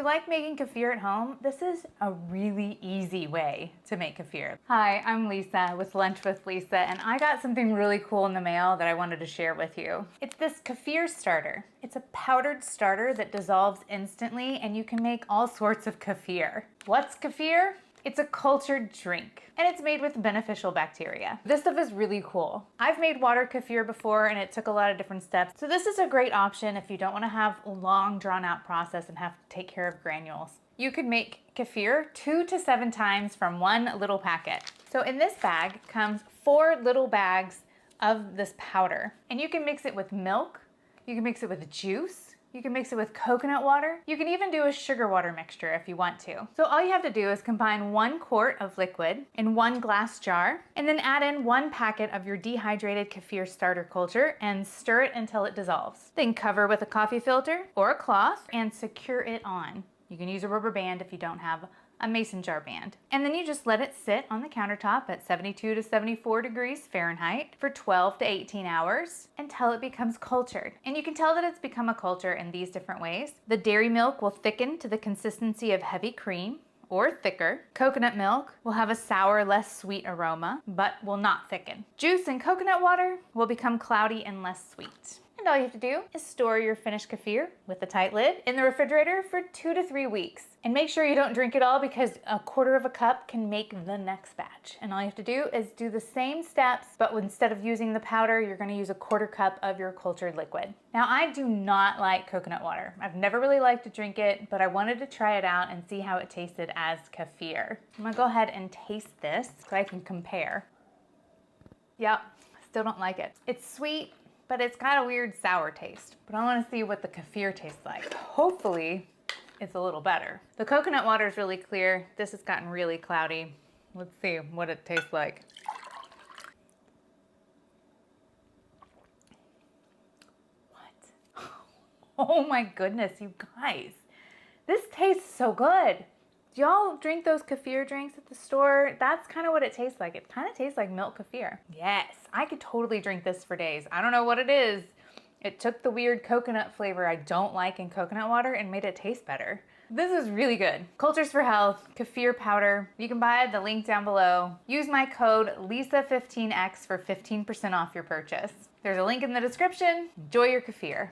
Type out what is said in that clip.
like making kefir at home, this is a really easy way to make kefir. Hi, I'm Lisa with Lunch with Lisa, and I got something really cool in the mail that I wanted to share with you. It's this kefir starter. It's a powdered starter that dissolves instantly, and you can make all sorts of kefir. What's kefir? It's a cultured drink, and it's made with beneficial bacteria. This stuff is really cool. I've made water kefir before, and it took a lot of different steps. So this is a great option if you don't want to have a long, drawn-out process and have to take care of granules. You could make kefir 2 to 7 times from one little packet. So in this bag comes 4 little bags of this powder, and you can mix it with milk, you can mix it with juice, you can mix it with coconut water. You can even do a sugar water mixture if you want to. So all you have to do is combine 1 quart of liquid in 1 glass jar, and then add in 1 packet of your dehydrated kefir starter culture and stir it until it dissolves. Then cover with a coffee filter or a cloth and secure it on. You can use a rubber band if you don't have a mason jar band. And then you just let it sit on the countertop at 72 to 74 degrees Fahrenheit for 12 to 18 hours until it becomes cultured. And you can tell that it's become a culture in these different ways. The dairy milk will thicken to the consistency of heavy cream or thicker. Coconut milk will have a sour, less sweet aroma, but will not thicken. Juice and coconut water will become cloudy and less sweet. And all you have to do is store your finished kefir with a tight lid in the refrigerator for 2 to 3 weeks. And make sure you don't drink it all, because a quarter of a cup can make the next batch. And all you have to do is do the same steps, but instead of using the powder, you're gonna use a quarter cup of your cultured liquid. Now, I do not like coconut water. I've never really liked to drink it, but I wanted to try it out and see how it tasted as kefir. I'm gonna go ahead and taste this so I can compare. Yep, still don't like it. It's sweet, but it's got a weird sour taste. But I wanna see what the kefir tastes like. Hopefully, it's a little better. The coconut water is really clear. This has gotten really cloudy. Let's see what it tastes like. What? Oh my goodness, you guys. This tastes so good. Do y'all drink those kefir drinks at the store? That's kind of what it tastes like. It kind of tastes like milk kefir. Yes, I could totally drink this for days. I don't know what it is. It took the weird coconut flavor I don't like in coconut water and made it taste better. This is really good. Cultures for Health, kefir powder. You can buy the link down below. Use my code LISA15X for 15% off your purchase. There's a link in the description. Enjoy your kefir.